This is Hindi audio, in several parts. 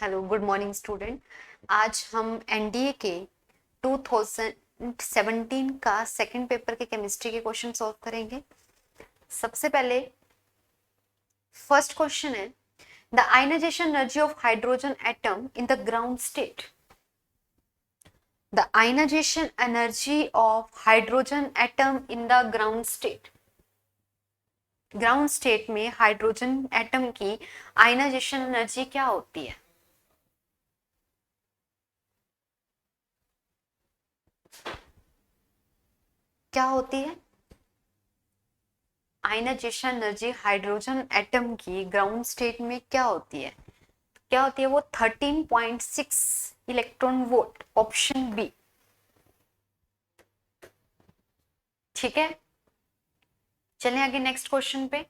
Hello, good morning student. आज हम एनडीए के 2017 का सेकंड पेपर के केमिस्ट्री के क्वेश्चन सॉल्व करेंगे। सबसे पहले फर्स्ट क्वेश्चन है, the ionization energy of hydrogen atom in the ground state. The ionization energy of hydrogen atom in the ground state. Ground state में हाइड्रोजन एटम की आयनाइजेशन एनर्जी क्या होती है? क्या होती है आयनाइजेशन एनर्जी हाइड्रोजन एटम की ग्राउंड स्टेट में? क्या होती है? क्या होती है वो? 13.6 इलेक्ट्रॉन वोल्ट, ऑप्शन बी। ठीक है, चलें आगे नेक्स्ट क्वेश्चन पे।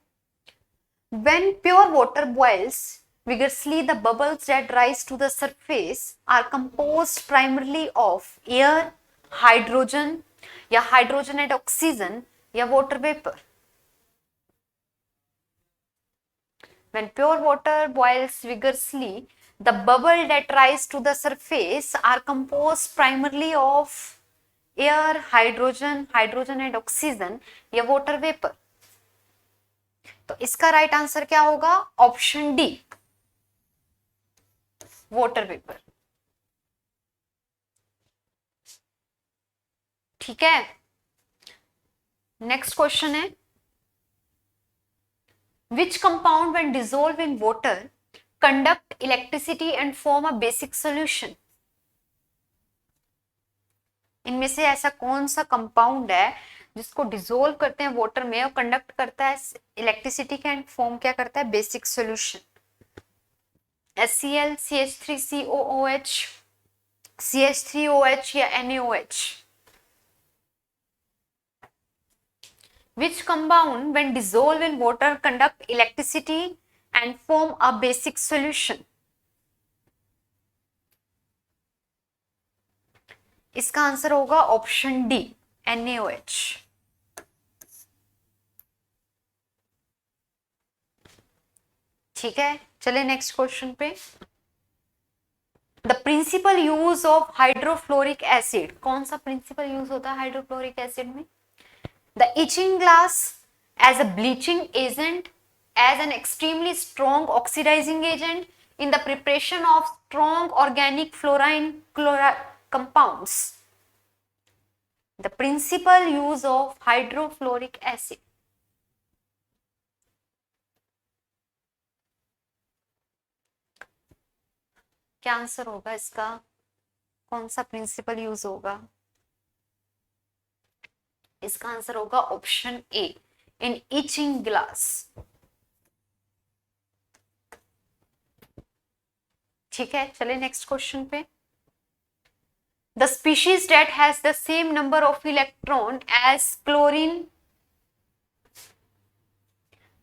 When pure water boils vigorously, the bubbles that rise to the surface are composed primarily of air, hydrogen या हाइड्रोजन एंड ऑक्सीजन या water vapour. When pure water boils vigorously, the bubble that rise to the surface are composed primarily of air, hydrogen and oxygen या water vapor। तो इसका राइट आंसर क्या होगा? Option D, water vapour. ठीक है, नेक्स्ट क्वेश्चन है, which compound when dissolved in water conduct electricity and form a basic solution। इनमें से ऐसा कौन सा कंपाउंड है जिसको डिसोल्व करते हैं वाटर में और कंडक्ट करता है इलेक्ट्रिसिटी का एंड फॉर्म क्या करता है? Basic solution. HCl, CH3COOH, CH3OH या NaOH। Which compound when dissolved in water conduct electricity and form a basic solution। इसका आंसर होगा ऑप्शन डी, NaOH। ठीक है, चले नेक्स्ट क्वेश्चन पे। The principal use of hydrofluoric acid. कौन सा प्रिंसिपल यूज होता है हाइड्रोफ्लोरिक एसिड में? The etching glass, as a bleaching agent, as an extremely strong oxidizing agent, in the preparation of strong organic fluorine compounds। The principal use of hydrofluoric acid। क्या आंसर होगा इसका? कौन सा प्रिंसिपल यूज होगा? इसका आंसर होगा option A, in etching glass. ठीक है, चले नेक्स्ट क्वेश्चन पे। The species that has the same number of electron as chlorine।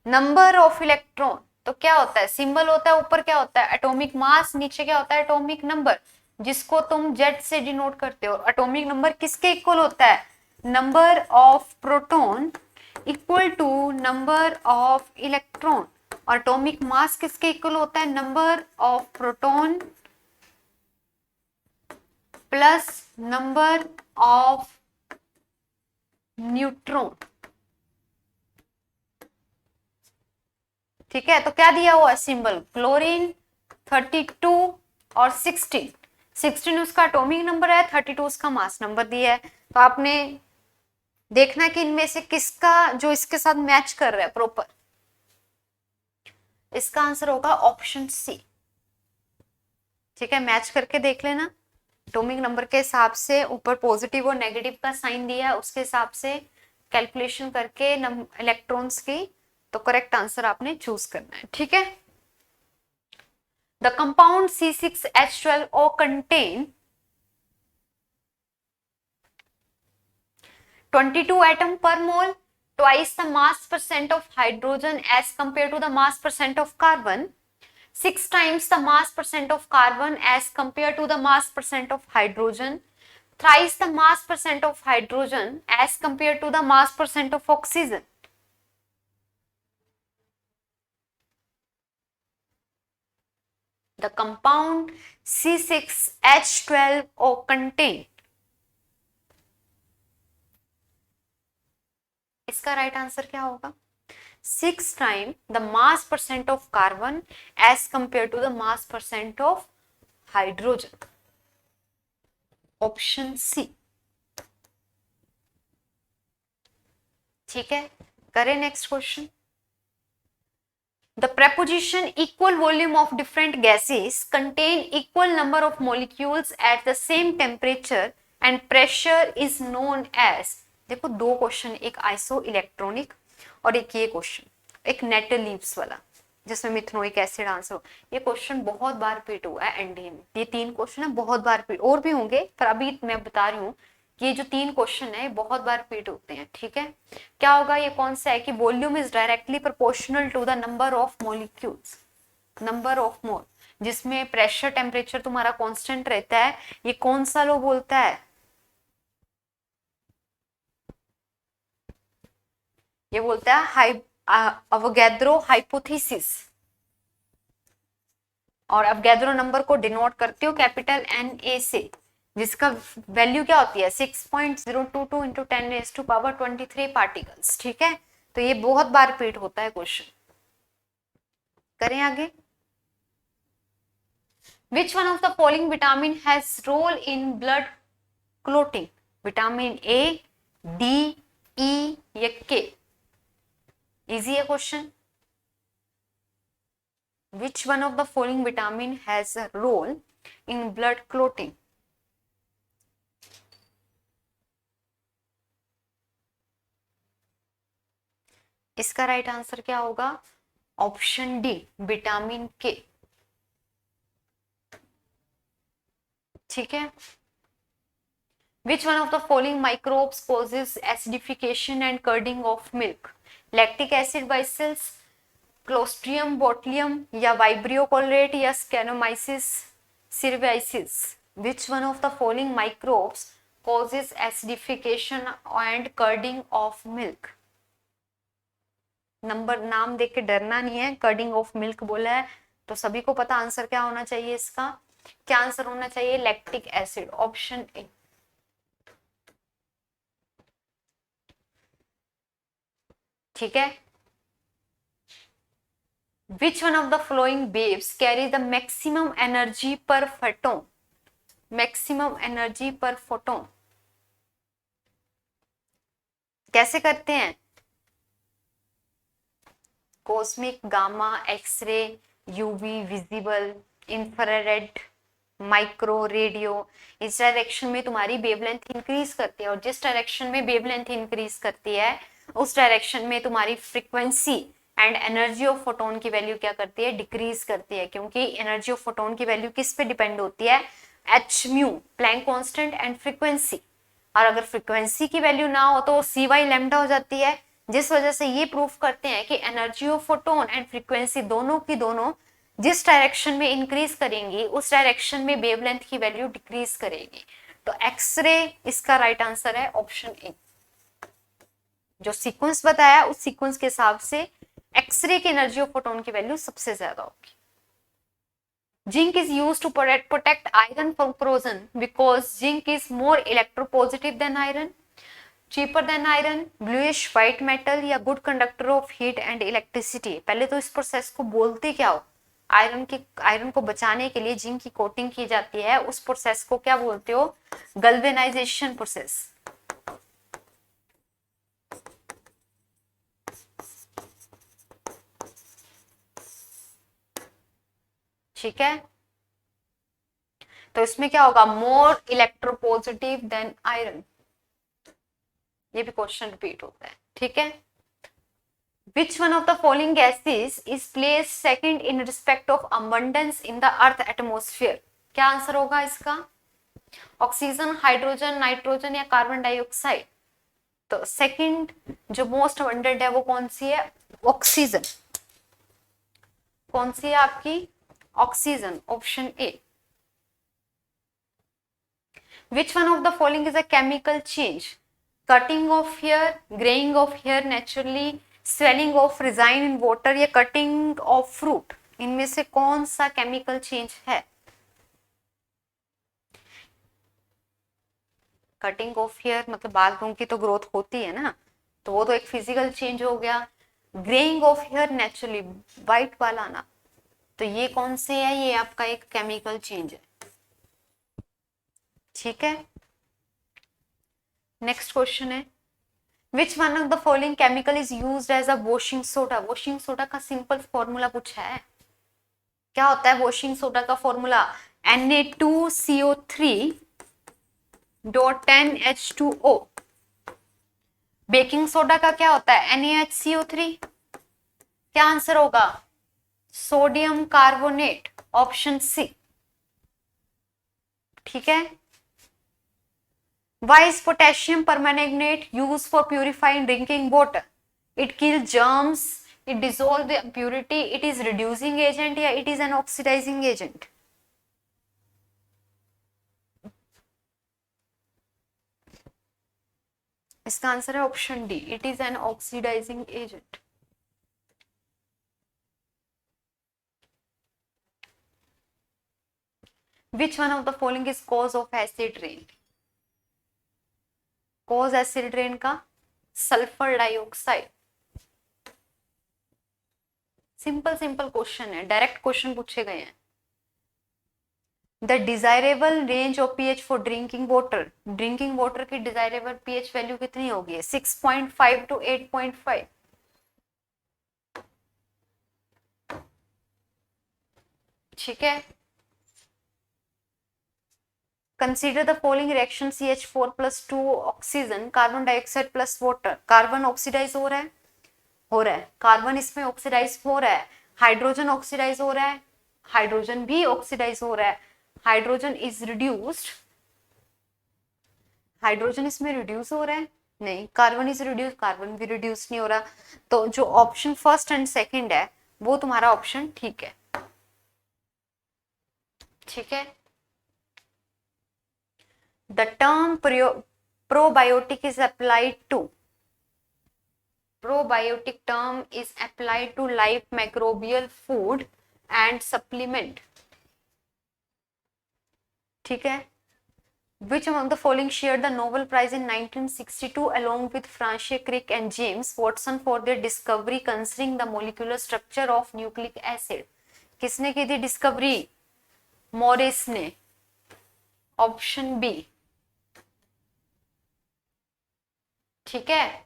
Number of electron तो क्या होता है? सिंबल होता है, ऊपर क्या होता है? एटॉमिक मास, नीचे क्या होता है? एटॉमिक नंबर, जिसको तुम जेड से डिनोट करते हो। एटॉमिक नंबर किसके इक्वल होता है? Number of proton equal to number of electron. और एटॉमिक मास किसके इक्वल होता है? Number of proton plus number of neutron. ठीक है, तो क्या दिया हुआ है सिंबल? क्लोरीन 32 और 16 उसका एटॉमिक नंबर है, 32 उसका मास नंबर दिया है। तो आपने देखना कि इनमें से किसका जो इसके साथ मैच कर रहा है प्रॉपर। इसका आंसर होगा ऑप्शन सी। ठीक है, मैच करके देख लेना। एटॉमिक नंबर के हिसाब से ऊपर पॉजिटिव और नेगेटिव का साइन दिया है, उसके हिसाब से कैलकुलेशन करके इलेक्ट्रॉन्स की, तो करेक्ट आंसर आपने चूज करना है। ठीक है, the compound C6H12O contain 22 atom per mole, twice the mass percent of hydrogen as compared to the mass percent of carbon, 6 times the mass percent of carbon as compared to the mass percent of hydrogen, thrice the mass percent of hydrogen as compared to the mass percent of oxygen। The compound C6H12O contain, इसका राइट आंसर क्या होगा? 6 time the mass percent of carbon as compare to the mass percent of hydrogen, option C. ठीक है, करें next question. The preposition equal volume of different gases contain equal number of molecules at the same temperature and pressure is known as, देखो दो क्वेश्चन, एक आइसो इलेक्ट्रॉनिक और एक ये क्वेश्चन, एक नेटल लीव्स वाला जिसमें मिथनोइक एसिड आंसर हो। ये क्वेश्चन बहुत बार रिपीट हुआ है एनडीए में, ये 3 क्वेश्चन है बहुत बार रिपीट, और भी होंगे पर अभी मैं बता रही हूँ ये जो 3 क्वेश्चन है बहुत बार रिपीट होते हैं। ठीक है, क्या होगा, ये कौन सा है कि volume is directly proportional to the number of molecules, number of mole, जिसमें प्रेशर टेम्परेचर तुम्हारा कांस्टेंट रहता है। ये कौन सा लो बोलता है? ये बोलता है अवोगाद्रो हाइपोथेसिस, और अवोगाद्रो नंबर को डिनोट करते हो कैपिटल Na से, जिसका वैल्यू क्या होती है 6.022 इंटू 10⁻23 पार्टिकल्स। ठीक है, तो ये बहुत बार रिपीट होता है क्वेश्चन। करें आगे। Which one of the following vitamin has role in blood clotting? Vitamin A, D, E या K? इजी है question. Which one of the following vitamin has a role in blood clotting? इसका राइट आंसर क्या होगा? ऑप्शन डी, विटामिन के। ठीक है, Which one of the following microbes causes acidification and curding of milk? Lactic acid bacillus, Clostridium botulinum या Vibrio cholerae या Scanomyces cerevisiae? Which one of the following microbes causes acidification and curding of milk? Number नाम देख के डरना नहीं है, कर्डिंग ऑफ मिल्क बोला है तो सभी को पता आंसर क्या होना चाहिए इसका, क्या आंसर होना चाहिए? Lactic acid, option A. ठीक है, Which one of the following waves carry the maximum energy per photon? Maximum energy per photon कैसे करते हैं? Cosmic, gamma, X ray, UV, visible, infrared, micro, radio. इस डायरेक्शन में तुम्हारी वेवलेंथ इंक्रीज करती है, और जिस डायरेक्शन में वेवलेंथ इंक्रीज करती है उस डायरेक्शन में तुम्हारी frequency and energy of photon की वैल्यू क्या करती है? डिक्रीज करती है, क्योंकि एनर्जी ऑफ फोटोन की वैल्यू किस पे डिपेंड होती है? H mu, Planck constant and frequency. और अगर फ्रीक्वेंसी की वैल्यू ना हो तो सी वाई लैम्डा हो जाती है, जिस वजह से ये प्रूफ करते हैं कि energy of photon and frequency दोनों की दोनों जिस डायरेक्शन में इंक्रीज करेंगी उस डायरेक्शन में वेवलेंथ की वैल्यू डिक्रीज करेगी। तो एक्सरे इसका राइट आंसर है, ऑप्शन ए। जो सीक्वेंस बताया उस सीक्वेंस के हिसाब से एक्सरे की एनर्जी ऑफ फोटोन की वैल्यू सबसे ज्यादा होगी। Zinc is used to protect iron from corrosion because zinc is more electropositive than iron, cheaper than iron, bluish white metal या good conductor of heat and electricity। पहले तो इस प्रोसेस को बोलते क्या हो? आयरन को बचाने के लिए जिंक की कोटिंग की जाती है, उस प्रोसेस को क्या बोलते हो? गल्वेनाइजेशन प्रोसेस। ठीक है, तो इसमें क्या होगा? More electropositive than iron. ये भी क्वेश्चन रिपीट होता है। ठीक है, Which one of the following gases is placed second in respect of abundance in the earth atmosphere? क्या आंसर होगा इसका? ऑक्सीजन, हाइड्रोजन, नाइट्रोजन या कार्बन डाइऑक्साइड? तो सेकंड जो मोस्ट अबंडेंट है वो कौन सी है? ऑक्सीजन। कौन सी है आपकी? Oxygen, option A. Which one of the following is a chemical change? Cutting of hair, graying of hair naturally, swelling of resin in water या cutting of fruit? इनमें से कौन सा केमिकल चेंज है? कटिंग ऑफ हेयर मतलब बालों की तो ग्रोथ होती है ना, तो वो तो एक फिजिकल चेंज हो गया। Greying of hair naturally, white वाला ना, तो ये कौन से है? ये आपका एक केमिकल चेंज है। ठीक है, नेक्स्ट क्वेश्चन है, which one of the following chemical is used as a washing soda? Washing soda का सिंपल फॉर्मूला पूछा है। क्या होता है वॉशिंग सोडा का formula? Na2CO3 dot 10H2O। Baking soda का क्या होता है? NaHCO3। क्या आंसर होगा? Sodium carbonate, option C. ठीक है, why is potassium permanganate used for purifying drinking water? It kills germs, it dissolves the impurity, it is reducing agent या it is an oxidizing agent? इसका आंसर है option D, it is an oxidizing agent. Which one of the following is cause of acid rain? Cause acid rain का sulphur dioxide. Simple simple question है, डायरेक्ट क्वेश्चन पूछे गए हैं। The desirable range of pH for drinking water, drinking water की डिजायरेबल पीएच वैल्यू कितनी होगी? 6.5 to 8.5। ठीक है, consider the following reaction CH4 plus 2 oxygen carbon dioxide plus water. Carbon oxidise हो रहा है, हो रहा है, कार्बन इसमें ऑक्सीडाइज हो रहा है, हाइड्रोजन ऑक्सीडाइज हो रहा है, हाइड्रोजन भी ऑक्सीडाइज हो रहा है, हाइड्रोजन इज रिड्यूस्ड, हाइड्रोजन इसमें रिड्यूस हो रहा है, नहीं, कार्बन इज रिड्यूस, कार्बन भी रिड्यूस नहीं हो रहा। तो जो ऑप्शन फर्स्ट एंड सेकंड है वो तुम्हारा ऑप्शन ठीक है। ठीक है, the term probiotic is applied to, probiotic term is applied to live microbial food and supplement। ठीक है, which among the following shared the Nobel Prize in 1962 along with Francis Crick and James Watson for their discovery concerning the molecular structure of nucleic acid? किसने की थी डिस्कवरी? मॉरिस ने, ऑप्शन बी। ठीक है,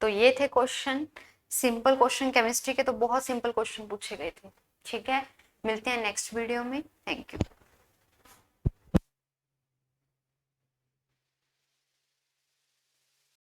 तो ये थे क्वेश्चन, सिंपल क्वेश्चन केमिस्ट्री के, तो बहुत सिंपल क्वेश्चन पूछे गए थे। ठीक है, मिलते हैं नेक्स्ट वीडियो में, थैंक यू।